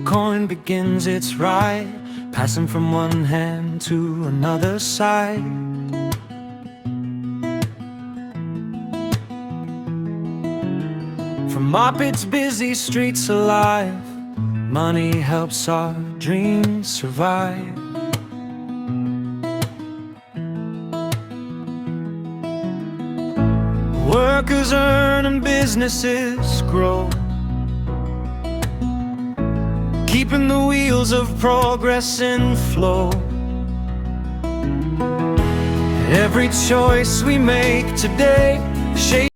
coin begins its ride, passing from one hand to another side. From its busy streets alive, money helps our dreams survive. Workers earn and businesses grow, keeping the wheels of progress in flow. Every choice we make today shapes